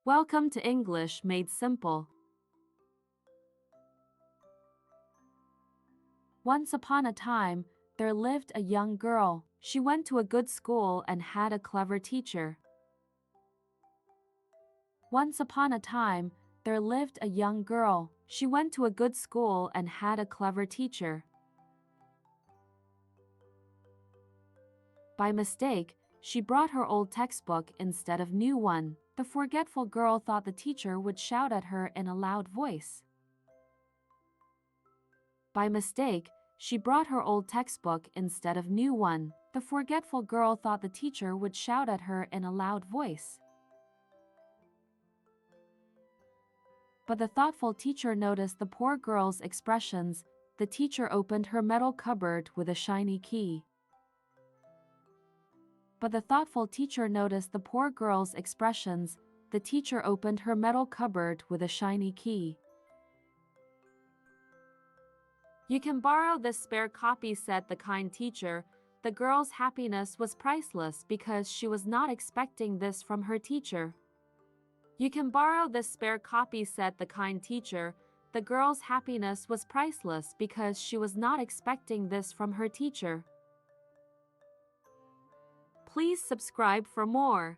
Welcome to English Made Simple. Once upon a time, there lived a young girl. She went to a good school and had a clever teacher. Once upon a time, there lived a young girl. She went to a good school and had a clever teacher. By mistake, she brought her old textbook instead of new one. The forgetful girl thought the teacher would shout at her in a loud voice. By mistake, she brought her old textbook instead of new one. The forgetful girl thought the teacher would shout at her in a loud voice. But the thoughtful teacher noticed the poor girl's expressions. The teacher opened her metal cupboard with a shiny key. But the thoughtful teacher noticed the poor girl's expressions. The teacher opened her metal cupboard with a shiny key. You can borrow this spare copy, said the kind teacher. The girl's happiness was priceless because she was not expecting this from her teacher. You can borrow this spare copy, said the kind teacher. The girl's happiness was priceless because she was not expecting this from her teacher. Please subscribe for more.